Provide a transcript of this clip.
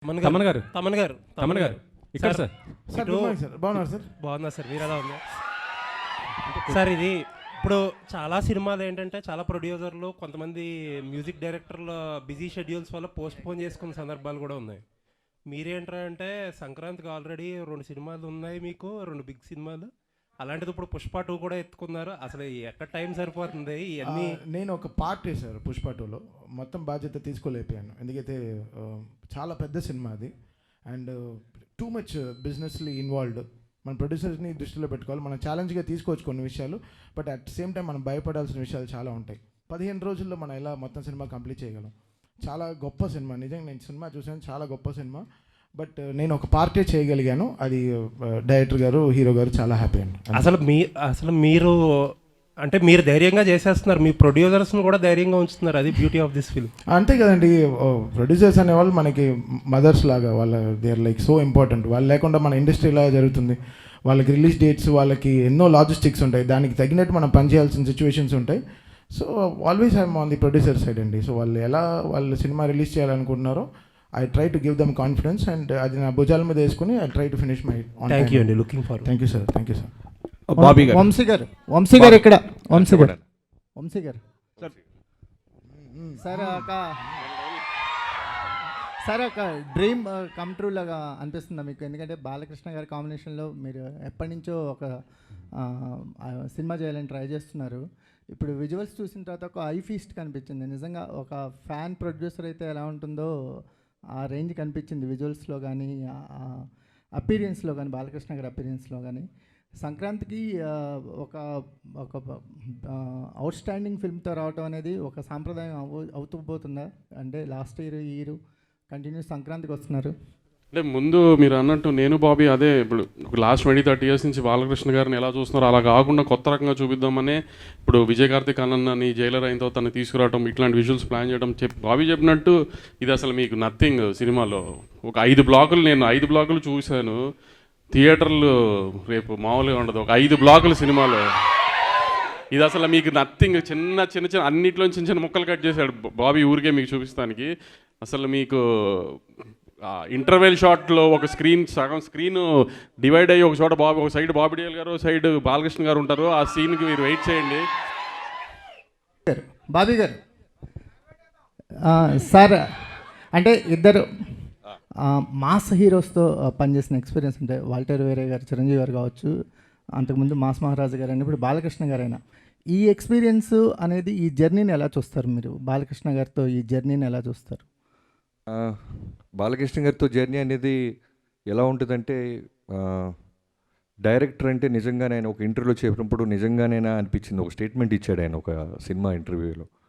తమన్ గారు తమన్ గారు తమన్ గారు ఇక్కడ sir. Sir good morning sir. బాగున్నారు సార్? బాగున్నా సార్, మీరు ఎలా ఉన్నారు సార్? ఇది ఇప్పుడు చాలా సినిమాలు ఏంటంటే చాలా ప్రొడ్యూసర్లు కొంతమంది మ్యూజిక్ డైరెక్టర్ల బిజీ షెడ్యూల్స్ వల్ల పోస్ట్ పోన్ చేసుకున్న సందర్భాలు కూడా ఉన్నాయి. మీరేంటారా అంటే సంక్రాంతికి ఆల్రెడీ 2 సినిమాలు ఉన్నాయి, మీకు 2 బిగ్ సినిమాలు. అలాంటిది ఇప్పుడు పుష్ప 2 కూడా ఎత్తుకున్నారు. అసలు ఎక్కడ టైం సరిపోతుంది ఇవన్నీ? నేను ఒక పార్ట్ చేశారు పుష్ప 2లో, మొత్తం బాధ్యత తీసుకోలేకపోయాను. ఎందుకైతే చాలా పెద్ద సినిమా అది అండ్ టూ మచ్ బిజినెస్లీ ఇన్వాల్వ్డ్. మన ప్రొడ్యూసర్స్ని దృష్టిలో పెట్టుకోవాలి. మనం ఛాలెంజ్గా తీసుకోవచ్చు కొన్ని విషయాలు, బట్ అట్ సేమ్ టైం మనం భయపడాల్సిన విషయాలు చాలా ఉంటాయి. 15 రోజుల్లో మనం ఎలా మొత్తం సినిమా కంప్లీట్ చేయగలం. చాలా గొప్ప సినిమా, నిజంగా నేను సినిమా చూసాను, చాలా గొప్ప సినిమా. బట్ నేను ఒక పార్టీ చేయగలిగాను, అది డైరెక్టర్ గారు, హీరో గారు చాలా హ్యాపీ అండి. అసలు మీరు అంటే మీరు ధైర్యంగా చేసేస్తున్నారు, మీ ప్రొడ్యూసర్స్ని కూడా ధైర్యంగా ఉంచుతున్నారు. అది బ్యూటీ ఆఫ్ దిస్ ఫిల్మ్. అంతే కదండి, ప్రొడ్యూసర్స్ అనేవాళ్ళు మనకి మదర్స్ లాగా, వాళ్ళ they are like so important. వాళ్ళు లేకుండా మన ఇండస్ట్రీ ఇలా జరుగుతుంది. వాళ్ళకి రిలీజ్ డేట్స్, వాళ్ళకి ఎన్నో లాజిస్టిక్స్ ఉంటాయి, దానికి తగినట్టు మనం పనిచేయాల్సిన సిచ్యువేషన్స్ ఉంటాయి. So always I'm on the producer side అండి. సో వాళ్ళు ఎలా వాళ్ళు సినిమా రిలీజ్ చేయాలనుకుంటున్నారో I try to give them confidence and అది నా భుజాల మీద వేసుకుని I try to finish my. Thank you అండి, looking for. Thank you sir, thank you sir. Bobby garu, Vamsi గారు ఇక్కడ, వంశీ గారు సార్ ఒక డ్రీమ్ కమ్ ట్రూ లాగా అనిపిస్తుందా మీకు? ఎందుకంటే బాలకృష్ణ గారి కాంబినేషన్లో మీరు ఎప్పటి నుంచో ఒక సినిమా చేయాలని ట్రై చేస్తున్నారు. ఇప్పుడు విజువల్స్ చూసిన తర్వాత ఒక ఐ ఫీస్ట్ కనిపించింది. నిజంగా ఒక ఫ్యాన్ ప్రొడ్యూసర్ అయితే ఎలా ఉంటుందో ఆ రేంజ్ కనిపించింది విజువల్స్లో కానీ, అపీరియన్స్లో కానీ, బాలకృష్ణ గారి అపీరియన్స్లో కానీ. సంక్రాంతికి ఒక ఒక అవుట్ స్టాండింగ్ ఫిల్మ్తో రావటం అనేది ఒక సాంప్రదాయం అవుతూ పోతుందా? అంటే లాస్ట్ ఇయర్ ఈ ఇయర్ కంటిన్యూస్ సంక్రాంతికి వస్తున్నారు. అంటే ముందు మీరు అన్నట్టు నేను బాబీ అదే ఇప్పుడు లాస్ట్ 20-30 ఇయర్స్ నుంచి బాలకృష్ణ గారిని ఎలా చూస్తున్నారు అలా కాకుండా కొత్త రకంగా చూపిద్దామనే ఇప్పుడు విజయ్ కార్తిక్ అన్నని జైలర్ అయిన తర్వాత తను తీసుకురావడం, ఇట్లాంటి విజువల్స్ ప్లాన్ చేయడం. బాబీ చెప్పినట్టు ఇది అసలు మీకు నథింగ్. సినిమాలో ఒక 5 బ్లాకులు, నేను 5 బ్లాకులు చూశాను. థియేటర్లు రేపు మామూలుగా ఉండదు, ఒక 5 బ్లాకులు సినిమాలో. ఇది అసలు మీకు నథింగ్. చిన్న చిన్న చిన్న అన్నింటిలో చిన్న చిన్న ముక్కలు కట్ చేశాడు బాబీ ఊరికే మీకు చూపిస్తానికి. అసలు మీకు ఇంటర్వెల్ షాట్లో ఒక సగం స్క్రీన్ డివైడ్ అయ్యి ఒక చోట ఒక సైడ్ బాబీ డియోల్ గారు, సైడ్ బాలకృష్ణ గారు ఉంటారు. ఆ సీన్కి మీరు వెయిట్ చేయండి. బాబీ గారు సార్, అంటే ఇద్దరు మాస్ హీరోస్తో పనిచేసిన ఎక్స్పీరియన్స్ అంటే వాల్టర్ వేరే గారు, చిరంజీవి గారు కావచ్చు, అంతకుముందు మాస్ మహారాజు గారు అయినా, ఇప్పుడు బాలకృష్ణ గారైనా. ఈ ఎక్స్పీరియన్స్ అనేది, ఈ జర్నీని ఎలా చూస్తారు మీరు? బాలకృష్ణ గారితో ఈ జర్నీని ఎలా చూస్తారు? బాలకృష్ణ గారితో జర్నీ అనేది ఎలా ఉంటుందంటే, డైరెక్టర్ అంటే నిజంగానే ఆయన ఒక ఇంటర్వ్యూలో చెప్పినప్పుడు నిజంగానే అనిపించింది. ఒక స్టేట్మెంట్ ఇచ్చాడు ఆయన ఒక సినిమా ఇంటర్వ్యూలో.